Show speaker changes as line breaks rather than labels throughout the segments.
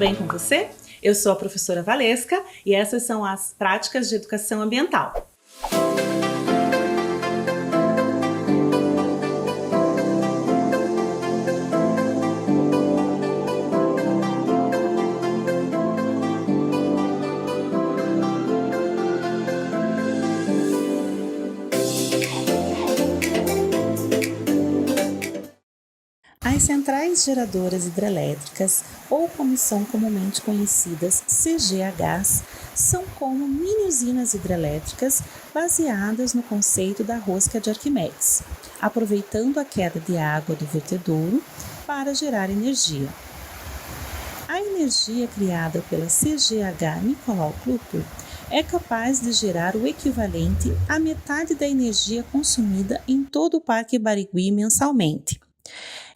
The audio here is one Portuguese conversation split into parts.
bem com você? Eu sou a professora Valesca e essas são as práticas de educação ambiental. As centrais geradoras hidrelétricas, ou como são comumente conhecidas, CGHs, são como mini-usinas hidrelétricas baseadas no conceito da rosca de Arquimedes, aproveitando a queda de água do vertedouro para gerar energia. A energia criada pela CGH Nicolau Klüper é capaz de gerar o equivalente à metade da energia consumida em todo o Parque Barigui mensalmente.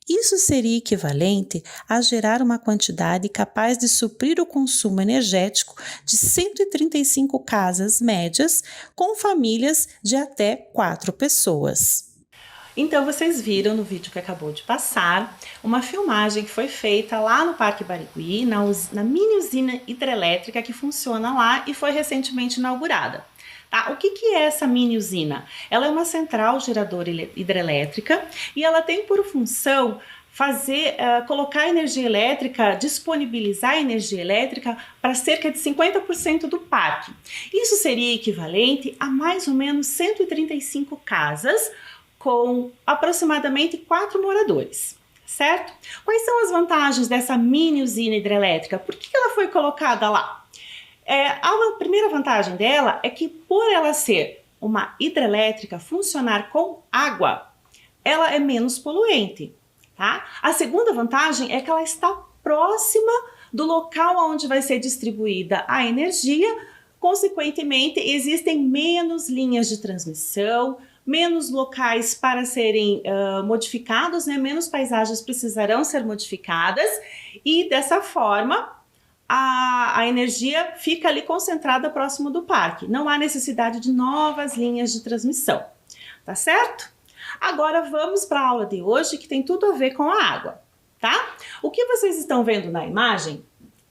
Isso seria equivalente a gerar uma quantidade capaz de suprir o consumo energético de 135 casas médias com famílias de até 4 pessoas. Então vocês viram no vídeo que acabou de passar uma filmagem que foi feita lá no Parque Barigui, na mini usina hidrelétrica que funciona lá e foi recentemente inaugurada. Tá? O que é essa mini usina? Ela é uma central geradora hidrelétrica e ela tem por função colocar energia elétrica, disponibilizar energia elétrica para cerca de 50% do parque. Isso seria equivalente a mais ou menos 135 casas com aproximadamente 4 moradores, certo? Quais são as vantagens dessa mini usina hidrelétrica? Por que ela foi colocada lá? A primeira vantagem dela é que, por ela ser uma hidrelétrica funcionar com água, ela é menos poluente, tá? A segunda vantagem é que ela está próxima do local onde vai ser distribuída a energia, consequentemente, existem menos linhas de transmissão, menos locais para serem modificados, né? Menos paisagens precisarão ser modificadas e, dessa forma, a energia fica ali concentrada próximo do parque. Não há necessidade de novas linhas de transmissão, tá certo? Agora vamos para a aula de hoje que tem tudo a ver com a água, tá? O que vocês estão vendo na imagem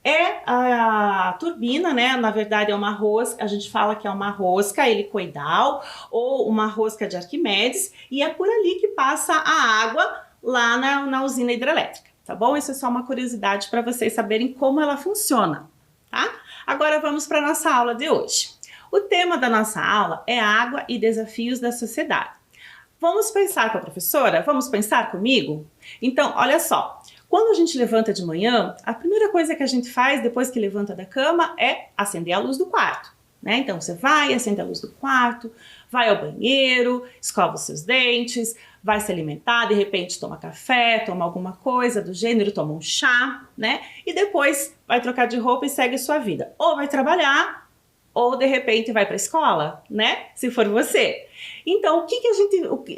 é a turbina, né? Na verdade é uma rosca, a gente fala que é uma rosca helicoidal ou uma rosca de Arquimedes e é por ali que passa a água lá na usina hidrelétrica. Tá bom? Isso é só uma curiosidade para vocês saberem como ela funciona, tá? Agora vamos para a nossa aula de hoje. O tema da nossa aula é água e desafios da sociedade. Vamos pensar com a professora? Vamos pensar comigo? Então, olha só. Quando a gente levanta de manhã, a primeira coisa que a gente faz depois que levanta da cama é acender a luz do quarto, né? Então você vai, acende a luz do quarto, vai ao banheiro, escova os seus dentes, vai se alimentar, de repente toma café, toma alguma coisa do gênero, toma um chá, né? E depois vai trocar de roupa e segue sua vida. Ou vai trabalhar, ou de repente vai para a escola, né? Se for você. Então,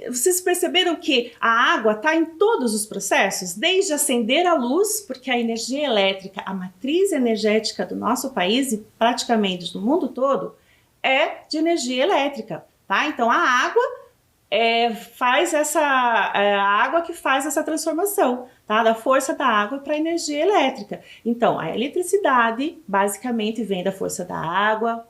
vocês perceberam que a água está em todos os processos? Desde acender a luz, porque a energia elétrica, a matriz energética do nosso país e praticamente do mundo todo, é de energia elétrica, tá? Então, a água a água que faz essa transformação, tá? Da força da água para a energia elétrica. Então, a eletricidade basicamente vem da força da água,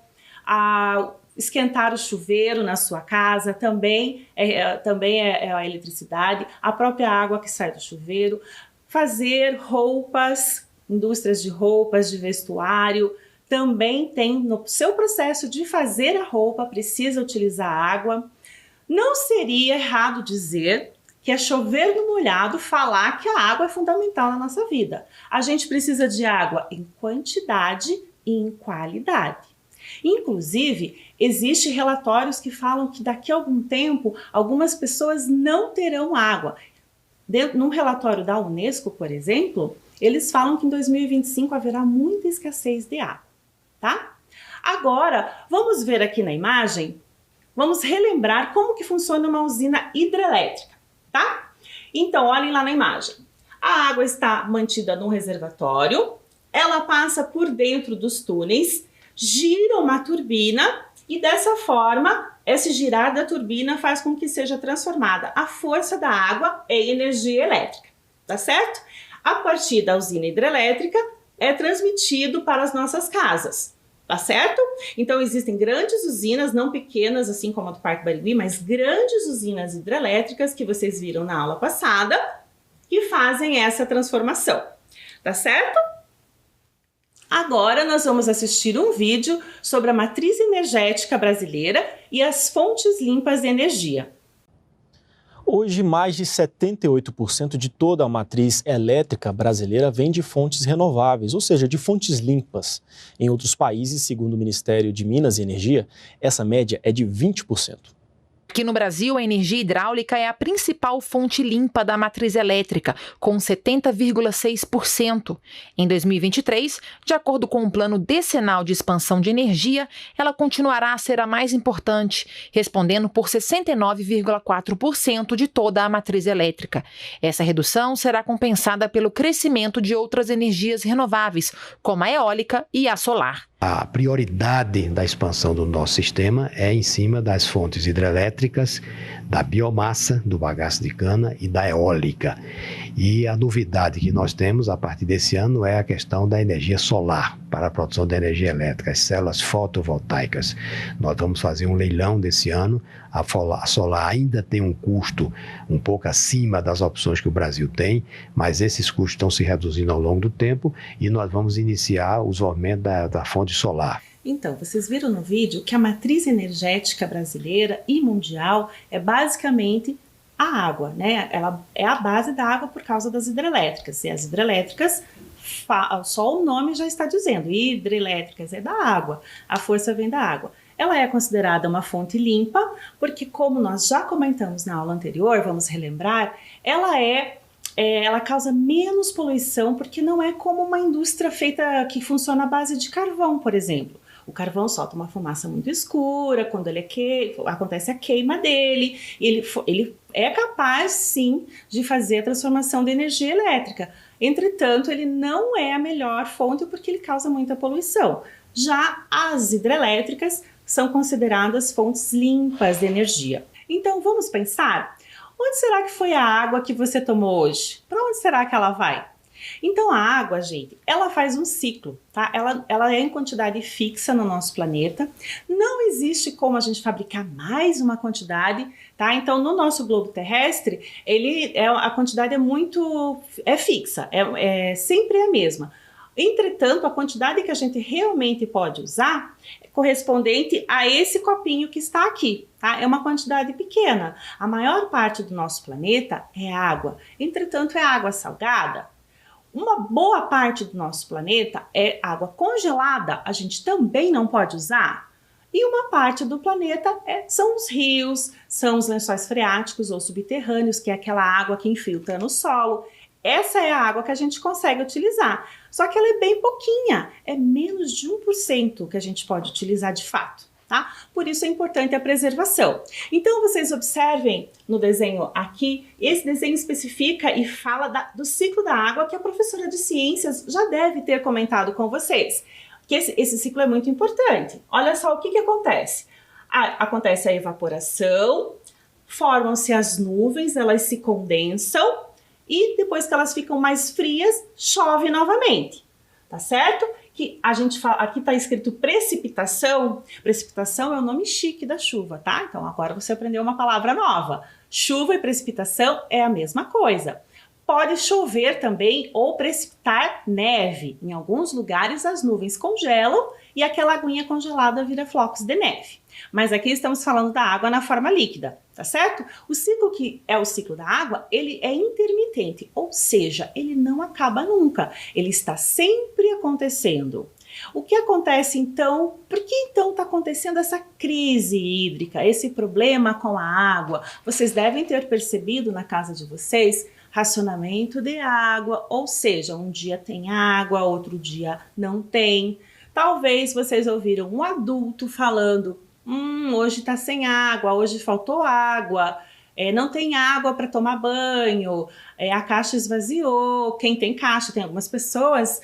esquentar o chuveiro na sua casa também é a eletricidade, a própria água que sai do chuveiro, fazer roupas, indústrias de roupas, de vestuário, também tem no seu processo de fazer a roupa, precisa utilizar água. Não seria errado dizer que é chover no molhado falar que a água é fundamental na nossa vida. A gente precisa de água em quantidade e em qualidade. Inclusive, existem relatórios que falam que daqui a algum tempo algumas pessoas não terão água. Num relatório da Unesco, por exemplo, eles falam que em 2025 haverá muita escassez de água, tá? Agora, vamos ver aqui na imagem. Vamos relembrar como que funciona uma usina hidrelétrica, tá? Então, olhem lá na imagem. A água está mantida num reservatório, ela passa por dentro dos túneis, gira uma turbina e dessa forma, esse girar da turbina faz com que seja transformada a força da água em energia elétrica, tá certo? A partir da usina hidrelétrica, é transmitido para as nossas casas. Tá certo? Então existem grandes usinas, não pequenas assim como a do Parque Barigui, mas grandes usinas hidrelétricas que vocês viram na aula passada, que fazem essa transformação. Tá certo? Agora nós vamos assistir um vídeo sobre a matriz energética brasileira e as fontes limpas de energia.
Hoje, mais de 78% de toda a matriz elétrica brasileira vem de fontes renováveis, ou seja, de fontes limpas. Em outros países, segundo o Ministério de Minas e Energia, essa média é de 20%.
Aqui no Brasil, a energia hidráulica é a principal fonte limpa da matriz elétrica, com 70,6%. Em 2023, de acordo com o Plano Decenal de Expansão de Energia, ela continuará a ser a mais importante, respondendo por 69,4% de toda a matriz elétrica. Essa redução será compensada pelo crescimento de outras energias renováveis, como a eólica e a solar.
A prioridade da expansão do nosso sistema é em cima das fontes hidrelétricas, da biomassa, do bagaço de cana e da eólica. E a novidade que nós temos a partir desse ano é a questão da energia solar para a produção de energia elétrica, as células fotovoltaicas. Nós vamos fazer um leilão desse ano. A solar ainda tem um custo um pouco acima das opções que o Brasil tem, mas esses custos estão se reduzindo ao longo do tempo e nós vamos iniciar o desenvolvimento da fonte solar.
Então, vocês viram no vídeo que a matriz energética brasileira e mundial é basicamente a água, né? Ela é a base da água por causa das hidrelétricas. E as hidrelétricas, só o nome já está dizendo, hidrelétricas é da água, a força vem da água. Ela é considerada uma fonte limpa, porque como nós já comentamos na aula anterior, vamos relembrar, ela causa menos poluição, porque não é como uma indústria feita que funciona à base de carvão, por exemplo. O carvão solta uma fumaça muito escura, quando acontece a queima dele, ele é capaz sim de fazer a transformação de energia elétrica. Entretanto, ele não é a melhor fonte porque ele causa muita poluição. Já as hidrelétricas são consideradas fontes limpas de energia. Então vamos pensar, onde será que foi a água que você tomou hoje? Para onde será que ela vai? Então a água, gente, ela faz um ciclo, tá? Ela é em quantidade fixa no nosso planeta, não existe como a gente fabricar mais uma quantidade, tá? Então no nosso globo terrestre, a quantidade é fixa, sempre a mesma. Entretanto, a quantidade que a gente realmente pode usar é correspondente a esse copinho que está aqui, tá? É uma quantidade pequena. A maior parte do nosso planeta é água, entretanto é água salgada. Uma boa parte do nosso planeta é água congelada, a gente também não pode usar. E uma parte do planeta são os rios, são os lençóis freáticos ou subterrâneos, que é aquela água que infiltra no solo. Essa é a água que a gente consegue utilizar, só que ela é bem pouquinha, é menos de 1% que a gente pode utilizar de fato, tá? Por isso é importante a preservação. Então vocês observem no desenho aqui, esse desenho especifica e fala do ciclo da água que a professora de ciências já deve ter comentado com vocês, que esse ciclo é muito importante. Olha só o que acontece. Acontece a evaporação, formam-se as nuvens, elas se condensam, e depois que elas ficam mais frias, chove novamente, tá certo? Que a gente fala, aqui tá escrito precipitação. Precipitação é o nome chique da chuva, tá? Então agora você aprendeu uma palavra nova. Chuva e precipitação é a mesma coisa. Pode chover também ou precipitar neve. Em alguns lugares as nuvens congelam e aquela aguinha congelada vira flocos de neve. Mas aqui estamos falando da água na forma líquida, tá certo? O ciclo que é o ciclo da água, ele é intermitente, ou seja, ele não acaba nunca. Ele está sempre acontecendo. O que acontece então? Por que então está acontecendo essa crise hídrica, esse problema com a água? Vocês devem ter percebido na casa de vocês racionamento de água, ou seja, um dia tem água, outro dia não tem. Talvez vocês ouviram um adulto falando, hoje está sem água, hoje faltou água, não tem água para tomar banho, a caixa esvaziou. Quem tem caixa, tem algumas pessoas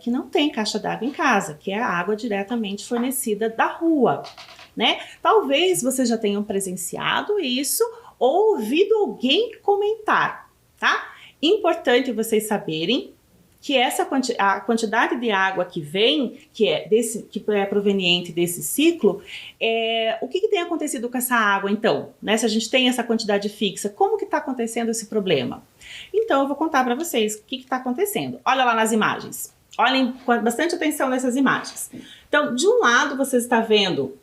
que não tem caixa d'água em casa, que é a água diretamente fornecida da rua, né? Talvez vocês já tenham presenciado isso ou ouvido alguém comentar, tá? Importante vocês saberem que a quantidade de água que vem, que é proveniente desse ciclo, o que tem acontecido com essa água então? Né? Se a gente tem essa quantidade fixa, como que está acontecendo esse problema? Então eu vou contar para vocês o que está acontecendo. Olha lá nas imagens, olhem com bastante atenção nessas imagens. Então, de um lado você está vendo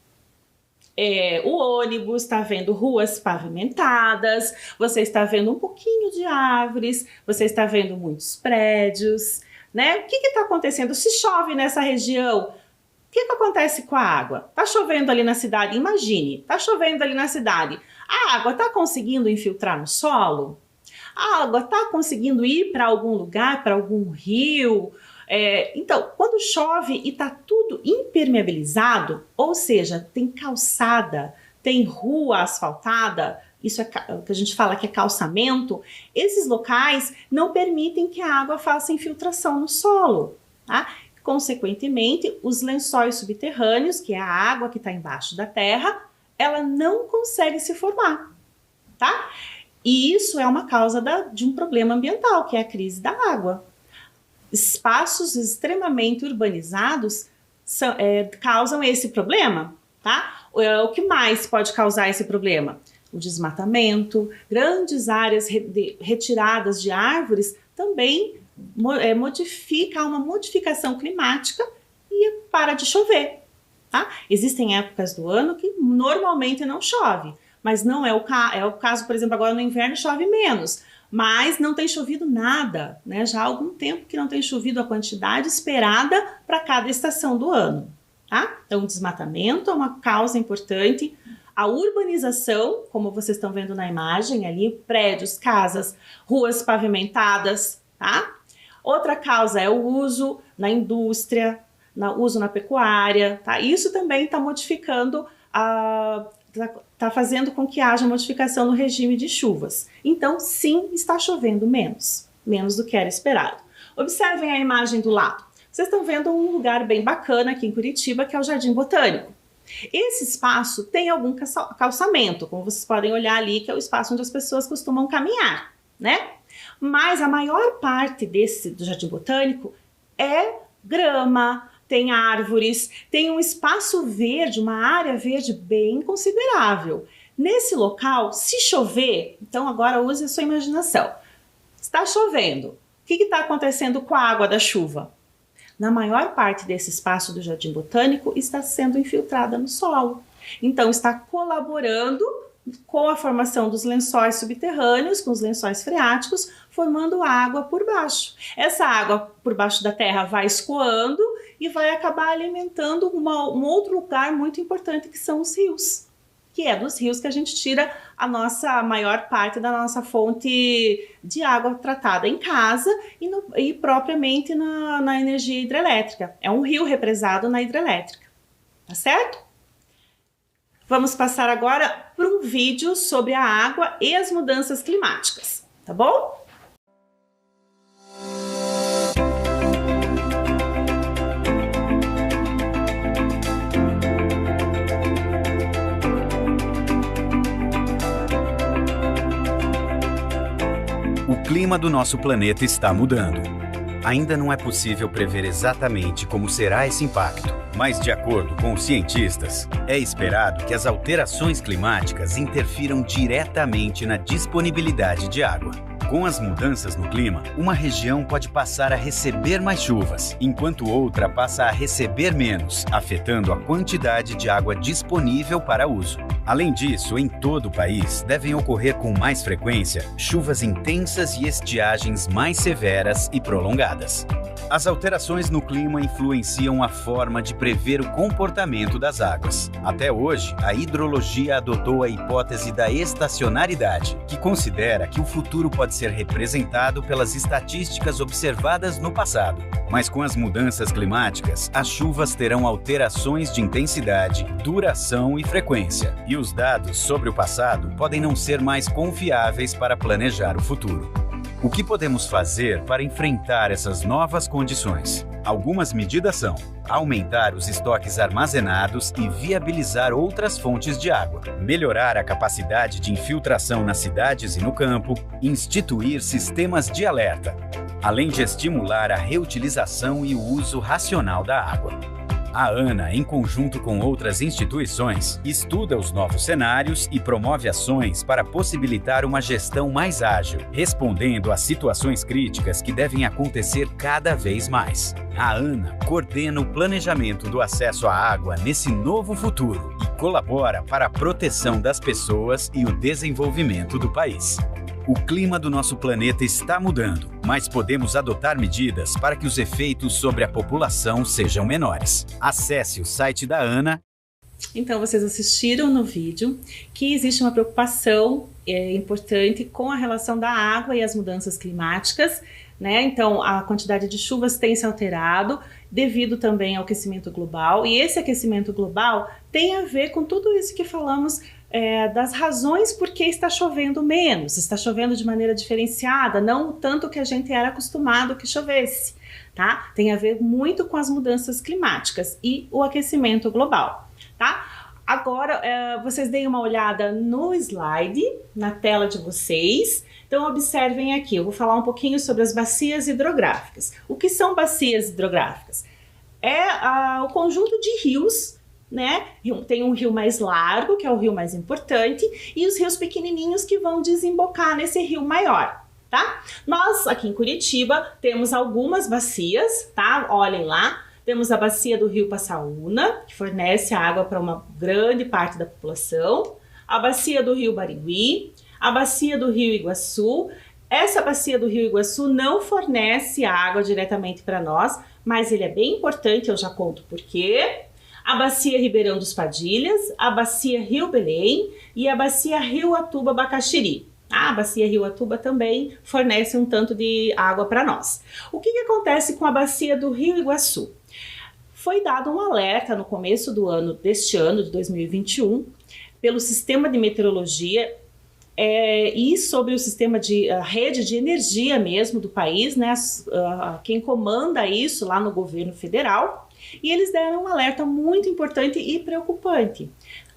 o ônibus, está vendo ruas pavimentadas, você está vendo um pouquinho de árvores, você está vendo muitos prédios, né? O que está acontecendo? Se chove nessa região, o que acontece com a água? Está chovendo ali na cidade, imagine, está chovendo ali na cidade, a água está conseguindo infiltrar no solo? A água está conseguindo ir para algum lugar, para algum rio? Então, quando chove e está tudo impermeabilizado, ou seja, tem calçada, tem rua asfaltada, isso é o que a gente fala que é calçamento, esses locais não permitem que a água faça infiltração no solo, tá? Consequentemente, os lençóis subterrâneos, que é a água que está embaixo da terra, ela não consegue se formar, tá? E isso é uma causa de um problema ambiental, que é a crise da água. Espaços extremamente urbanizados causam esse problema, tá? O que mais pode causar esse problema? O desmatamento, grandes áreas retiradas de árvores também há uma modificação climática e para de chover, tá? Existem épocas do ano que normalmente não chove, mas não é o caso, por exemplo, agora no inverno chove menos, mas não tem chovido nada, né? Já há algum tempo que não tem chovido a quantidade esperada para cada estação do ano, tá? Então, o desmatamento é uma causa importante. A urbanização, como vocês estão vendo na imagem ali, prédios, casas, ruas pavimentadas, tá? Outra causa é o uso na indústria, uso na pecuária, tá? Isso também está modificando está fazendo com que haja modificação no regime de chuvas. Então, sim, está chovendo menos do que era esperado. Observem a imagem do lado. Vocês estão vendo um lugar bem bacana aqui em Curitiba, que é o Jardim Botânico. Esse espaço tem algum calçamento, como vocês podem olhar ali, que é o espaço onde as pessoas costumam caminhar, né? Mas a maior parte do Jardim Botânico é grama, tem árvores, tem um espaço verde, uma área verde bem considerável. Nesse local, se chover, então agora use a sua imaginação. Está chovendo. O que está acontecendo com a água da chuva? Na maior parte desse espaço do Jardim Botânico está sendo infiltrada no solo. Então está colaborando com a formação dos lençóis subterrâneos, com os lençóis freáticos, formando água por baixo. Essa água por baixo da terra vai escoando e vai acabar alimentando um outro lugar muito importante, que são os rios, que é dos rios que a gente tira a maior parte da nossa fonte de água tratada em casa e propriamente na energia hidrelétrica. É um rio represado na hidrelétrica, tá certo? Vamos passar agora para um vídeo sobre a água e as mudanças climáticas, tá bom?
O clima do nosso planeta está mudando. Ainda não é possível prever exatamente como será esse impacto, mas de acordo com os cientistas, é esperado que as alterações climáticas interfiram diretamente na disponibilidade de água. Com as mudanças no clima, uma região pode passar a receber mais chuvas, enquanto outra passa a receber menos, afetando a quantidade de água disponível para uso. Além disso, em todo o país, devem ocorrer com mais frequência chuvas intensas e estiagens mais severas e prolongadas. As alterações no clima influenciam a forma de prever o comportamento das águas. Até hoje, a hidrologia adotou a hipótese da estacionalidade, que considera que o futuro pode ser representado pelas estatísticas observadas no passado. Mas com as mudanças climáticas, as chuvas terão alterações de intensidade, duração e frequência. E os dados sobre o passado podem não ser mais confiáveis para planejar o futuro. O que podemos fazer para enfrentar essas novas condições? Algumas medidas são: aumentar os estoques armazenados e viabilizar outras fontes de água, melhorar a capacidade de infiltração nas cidades e no campo, instituir sistemas de alerta, além de estimular a reutilização e o uso racional da água. A ANA, em conjunto com outras instituições, estuda os novos cenários e promove ações para possibilitar uma gestão mais ágil, respondendo às situações críticas que devem acontecer cada vez mais. A ANA coordena o planejamento do acesso à água nesse novo futuro e colabora para a proteção das pessoas e o desenvolvimento do país. O clima do nosso planeta está mudando, mas podemos adotar medidas para que os efeitos sobre a população sejam menores. Acesse o site da ANA.
Então, vocês assistiram no vídeo que existe uma preocupação importante com a relação da água e as mudanças climáticas, né? Então, a quantidade de chuvas tem se alterado devido também ao aquecimento global, e esse aquecimento global tem a ver com tudo isso que falamos das razões por que está chovendo menos, está chovendo de maneira diferenciada, não o tanto que a gente era acostumado que chovesse, tá? Tem a ver muito com as mudanças climáticas e o aquecimento global, tá? Agora, vocês deem uma olhada no slide, na tela de vocês. Então, observem aqui, eu vou falar um pouquinho sobre as bacias hidrográficas. O que são bacias hidrográficas? É o conjunto de rios, né? Tem um rio mais largo, que é o rio mais importante, e os rios pequenininhos que vão desembocar nesse rio maior, tá? Nós, aqui em Curitiba, temos algumas bacias, tá? Olhem lá, temos a bacia do rio Passaúna, que fornece água para uma grande parte da população, a bacia do rio Barigui, a bacia do rio Iguaçu. Essa bacia do rio Iguaçu não fornece água diretamente para nós, mas ele é bem importante, eu já conto por quê. A bacia Ribeirão dos Padilhas, a bacia Rio Belém e a bacia Rio Atuba Bacaxiri. A bacia Rio Atuba também fornece um tanto de água para nós. O que acontece com a bacia do rio Iguaçu? Foi dado um alerta no começo deste ano, de 2021, pelo Sistema de Meteorologia e sobre o sistema a rede de energia mesmo do país, né? Quem comanda isso lá no governo federal. E eles deram um alerta muito importante e preocupante,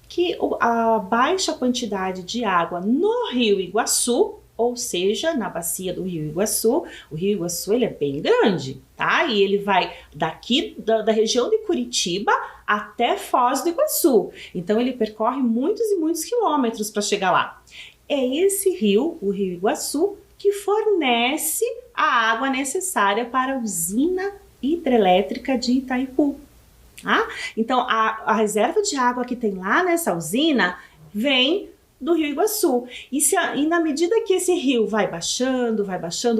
que a baixa quantidade de água no rio Iguaçu, ou seja, na bacia do rio Iguaçu, o rio Iguaçu ele é bem grande, tá? E ele vai daqui da região de Curitiba até Foz do Iguaçu, então ele percorre muitos e muitos quilômetros para chegar lá. É esse rio, o rio Iguaçu, que fornece a água necessária para a usina hidrelétrica de Itaipu. Tá? Então, a reserva de água que tem lá nessa usina vem do rio Iguaçu. E na medida que esse rio vai baixando,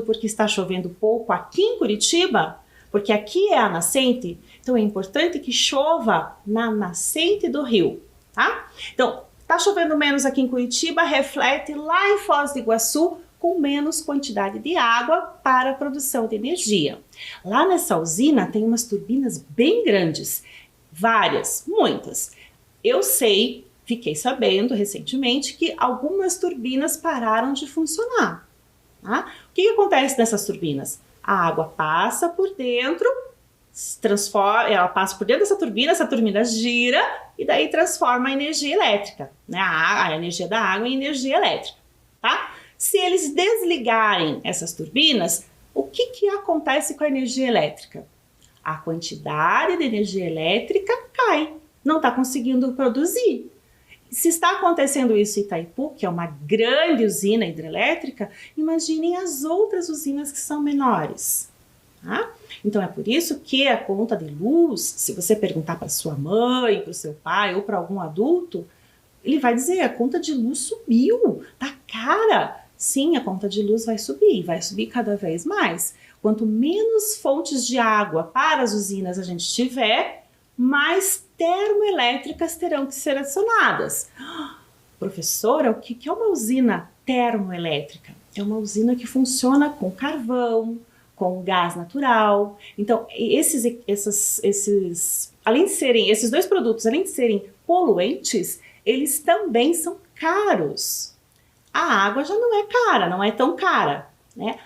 porque está chovendo pouco aqui em Curitiba, porque aqui é a nascente, então é importante que chova na nascente do rio. Tá? Então, está chovendo menos aqui em Curitiba, reflete lá em Foz do Iguaçu, com menos quantidade de água para a produção de energia. Lá nessa usina tem umas turbinas bem grandes, várias, muitas. Eu sei, fiquei sabendo recentemente que algumas turbinas pararam de funcionar. Tá? O que acontece nessas turbinas? A água passa por dentro, ela passa por dentro dessa turbina, essa turbina gira e daí transforma a energia elétrica, né? A energia da água em energia elétrica, tá? Se eles desligarem essas turbinas, o que acontece com a energia elétrica? A quantidade de energia elétrica cai, não está conseguindo produzir. Se está acontecendo isso em Itaipu, que é uma grande usina hidrelétrica, imaginem as outras usinas que são menores. Tá? Então é por isso que a conta de luz, se você perguntar para sua mãe, para o seu pai ou para algum adulto, ele vai dizer, a conta de luz subiu, tá cara. Sim, a conta de luz vai subir cada vez mais. Quanto menos fontes de água para as usinas a gente tiver, mais termoelétricas terão que ser acionadas. Professora, o que é uma usina termoelétrica? É uma usina que funciona com carvão, com gás natural. Então, além de serem, esses dois produtos, além de serem poluentes, eles também são caros. A água já não é cara, não é tão cara, né?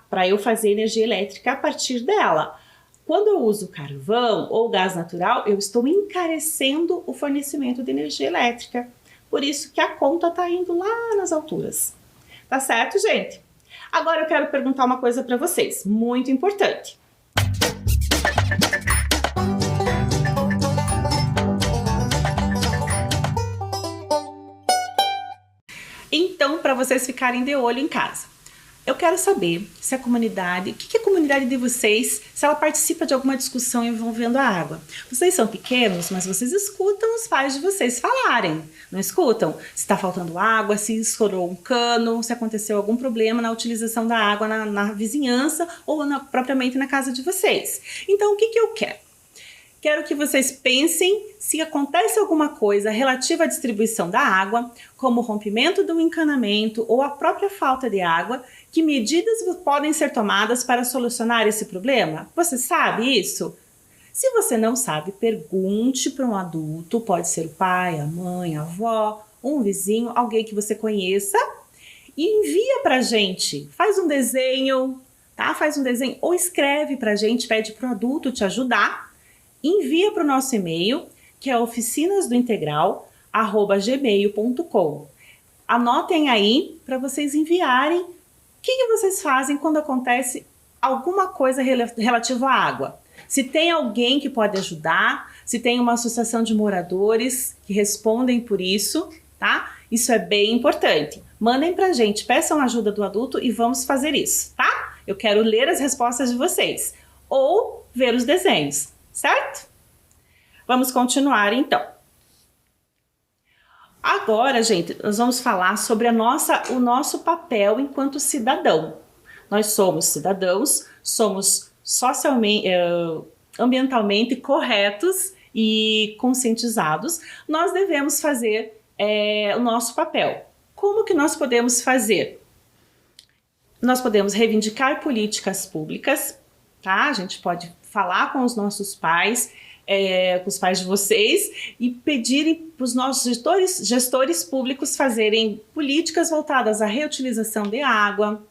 Para eu fazer energia elétrica a partir dela. Quando eu uso carvão ou gás natural, eu estou encarecendo o fornecimento de energia elétrica. Por isso que a conta está indo lá nas alturas. Tá certo, gente? Agora eu quero perguntar uma coisa para vocês, muito importante. Então, para vocês ficarem de olho em casa, eu quero saber se a comunidade, o que é a comunidade de vocês, se ela participa de alguma discussão envolvendo a água. Vocês são pequenos, mas vocês escutam os pais de vocês falarem, não escutam? Se está faltando água, se estourou um cano, se aconteceu algum problema na utilização da água na vizinhança ou propriamente na casa de vocês. Então, o que eu quero? Quero que vocês pensem se acontece alguma coisa relativa à distribuição da água, como o rompimento do encanamento ou a própria falta de água, que medidas podem ser tomadas para solucionar esse problema? Você sabe isso? Se você não sabe, pergunte para um adulto, pode ser o pai, a mãe, a avó, um vizinho, alguém que você conheça, e envia para a gente. Faz um desenho, tá? Faz um desenho ou escreve para a gente, pede para o adulto te ajudar. Envia para o nosso e-mail, que é oficinasdointegral@gmail.com. Anotem aí para vocês enviarem o que vocês fazem quando acontece alguma coisa relativa à água. Se tem alguém que pode ajudar, se tem uma associação de moradores que respondem por isso, tá? Isso é bem importante. Mandem pra gente, peçam ajuda do adulto e vamos fazer isso, tá? Eu quero ler as respostas de vocês ou ver os desenhos. Certo? Vamos continuar então. Agora, gente, nós vamos falar sobre o nosso papel enquanto cidadão. Nós somos cidadãos, somos socialmente, ambientalmente corretos e conscientizados. Nós devemos fazer o nosso papel. Como que nós podemos fazer? Nós podemos reivindicar políticas públicas, tá? A gente pode falar com os nossos pais, com os pais de vocês e pedirem para os nossos gestores públicos fazerem políticas voltadas à reutilização de água,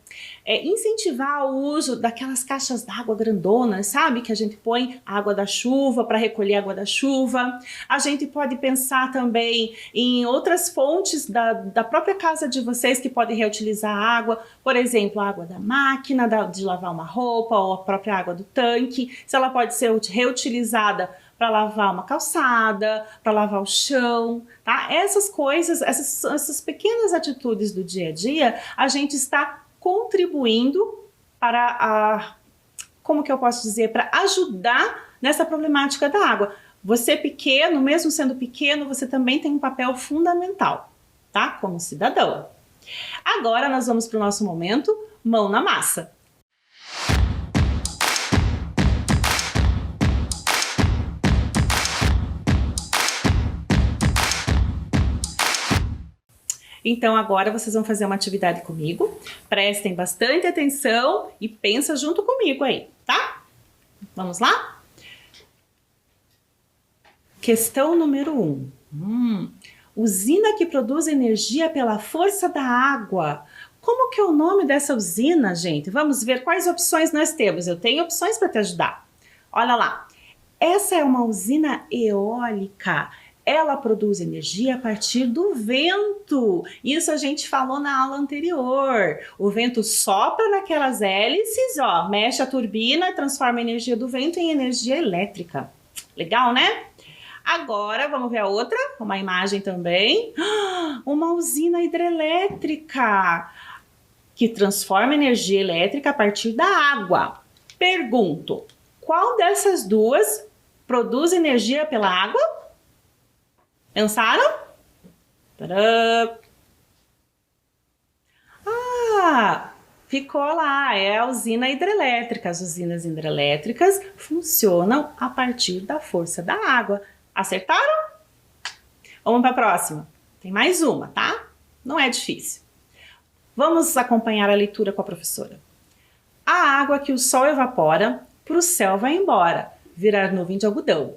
incentivar o uso daquelas caixas d'água grandonas, sabe? Que a gente põe água da chuva para recolher água da chuva. A gente pode pensar também em outras fontes da própria casa de vocês que podem reutilizar a água, por exemplo, a água da máquina de lavar uma roupa ou a própria água do tanque, se ela pode ser reutilizada para lavar uma calçada, para lavar o chão, tá? Essas coisas, essas pequenas atitudes do dia a dia, a gente está contribuindo para como que eu posso dizer, para ajudar nessa problemática da água. Você pequeno, mesmo sendo pequeno, você também tem um papel fundamental, tá? Como cidadão. Agora nós vamos para o nosso momento mão na massa. Então agora vocês vão fazer uma atividade comigo, prestem bastante atenção e pensa junto comigo aí, tá? Vamos lá? Questão número 1. Usina que produz energia pela força da água. Como que é o nome dessa usina, gente? Vamos ver quais opções nós temos. Eu tenho opções para te ajudar. Olha lá. Essa é uma usina eólica. Ela produz energia a partir do vento. Isso a gente falou na aula anterior. O vento sopra naquelas hélices, ó, mexe a turbina, transforma a energia do vento em energia elétrica. Legal, né? Agora, vamos ver a outra, uma imagem também. Uma usina hidrelétrica que transforma energia elétrica a partir da água. Pergunto, qual dessas duas produz energia pela água? Pensaram? Tadã! Ficou lá, é a usina hidrelétrica. As usinas hidrelétricas funcionam a partir da força da água. Acertaram? Vamos para a próxima. Tem mais uma, tá? Não é difícil. Vamos acompanhar a leitura com a professora. A água que o sol evapora, para o céu vai embora, virar nuvem de algodão.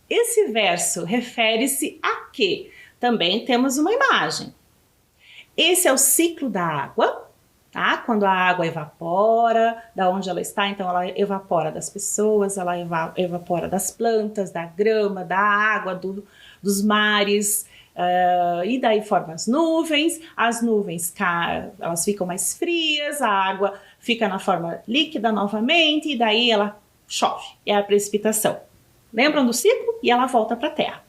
Esse verso refere-se a quê? Também temos uma imagem. Esse é o ciclo da água, tá? Quando a água evapora, da onde ela está, então ela evapora das pessoas, ela evapora das plantas, da grama, da água, dos mares, E daí forma as nuvens elas ficam mais frias, a água fica na forma líquida novamente, e daí ela chove, é a precipitação. Lembram do ciclo? E ela volta para a Terra.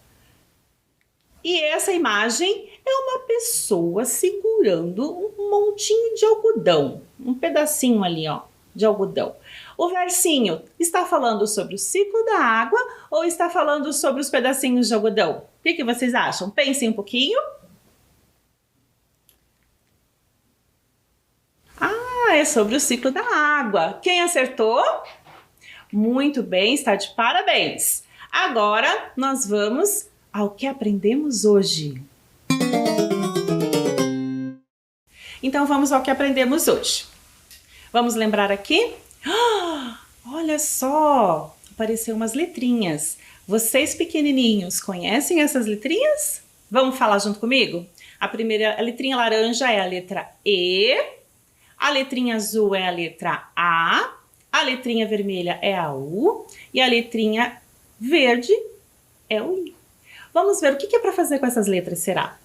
E essa imagem é uma pessoa segurando um montinho de algodão, um pedacinho ali, ó, de algodão. O versinho está falando sobre o ciclo da água ou está falando sobre os pedacinhos de algodão? O que vocês acham? Pensem um pouquinho. Ah, é sobre o ciclo da água. Quem acertou? Muito bem, está de parabéns. Agora nós vamos ao que aprendemos hoje. Então vamos ao que aprendemos hoje. Vamos lembrar aqui? Olha só, apareceu umas letrinhas. Vocês pequenininhos conhecem essas letrinhas? Vamos falar junto comigo? A letrinha laranja é a letra E, a letrinha azul é a letra A letrinha vermelha é a U e a letrinha verde é o I. Vamos ver o que é para fazer com essas letras, será?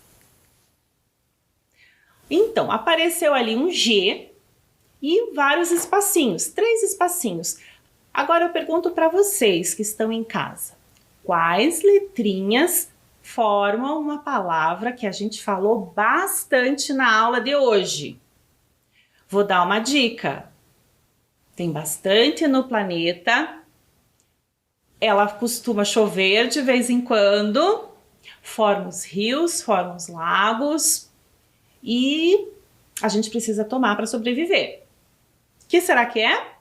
Então, apareceu ali um G e vários espacinhos, 3 espacinhos. Agora eu pergunto para vocês que estão em casa, quais letrinhas formam uma palavra que a gente falou bastante na aula de hoje? Vou dar uma dica. Tem bastante no planeta, ela costuma chover de vez em quando, forma os rios, forma os lagos e a gente precisa tomar para sobreviver. O que será que é?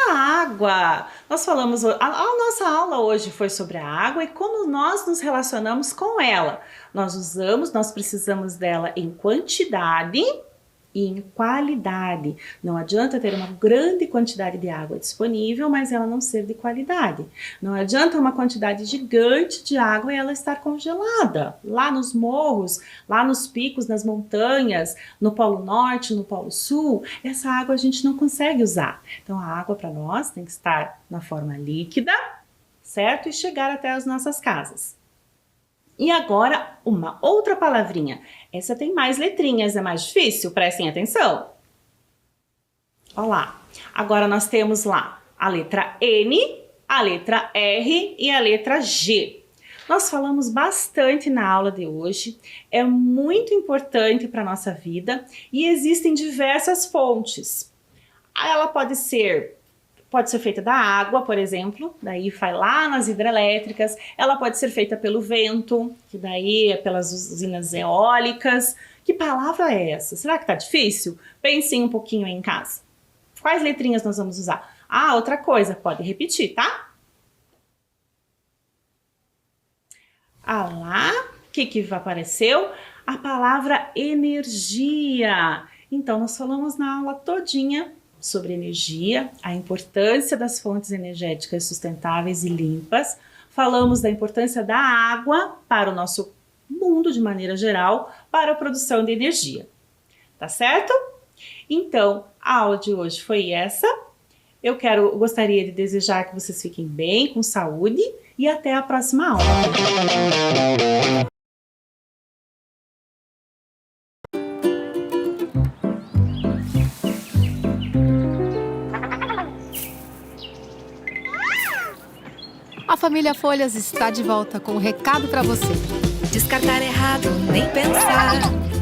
A água! Nós falamos, a nossa aula hoje foi sobre a água e como nós nos relacionamos com ela. Nós precisamos dela em quantidade e em qualidade. Não adianta ter uma grande quantidade de água disponível, mas ela não ser de qualidade. Não adianta uma quantidade gigante de água e ela estar congelada. Lá nos morros, lá nos picos, nas montanhas, no Polo Norte, no Polo Sul, essa água a gente não consegue usar. Então a água para nós tem que estar na forma líquida, certo? E chegar até as nossas casas. E agora, uma outra palavrinha. Essa tem mais letrinhas, é mais difícil? Prestem atenção. Olha lá. Agora nós temos lá a letra N, a letra R e a letra G. Nós falamos bastante na aula de hoje, é muito importante para a nossa vida e existem diversas fontes. Ela pode ser feita da água, por exemplo, daí vai lá nas hidrelétricas. Ela pode ser feita pelo vento, que daí é pelas usinas eólicas. Que palavra é essa? Será que tá difícil? Pensem um pouquinho aí em casa. Quais letrinhas nós vamos usar? Ah, outra coisa, pode repetir, tá? Ah lá, o que apareceu? A palavra energia. Então, nós falamos na aula todinha sobre energia, a importância das fontes energéticas sustentáveis e limpas. Falamos da importância da água para o nosso mundo de maneira geral, para a produção de energia. Tá certo? Então, a aula de hoje foi essa. Eu gostaria de desejar que vocês fiquem bem, com saúde e até a próxima aula.
A família Folhas está de volta com um recado para você.
Descartar errado, nem pensar.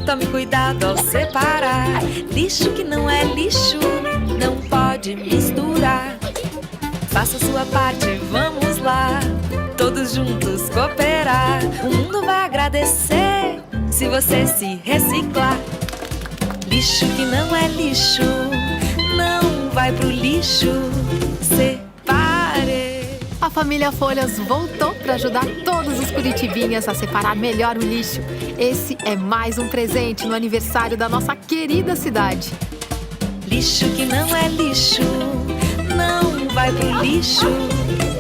Tome cuidado ao separar. Lixo que não é lixo, não pode misturar. Faça sua parte, vamos lá. Todos juntos cooperar. O mundo vai agradecer se você se reciclar. Lixo que não é lixo, não vai pro lixo.
A família Folhas voltou para ajudar todos os curitibinhas a separar melhor o lixo. Esse é mais um presente no aniversário da nossa querida cidade.
Lixo que não é lixo, não vai pro lixo.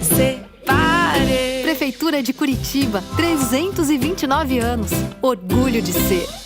Separe.
Prefeitura de Curitiba, 329 anos. Orgulho de ser.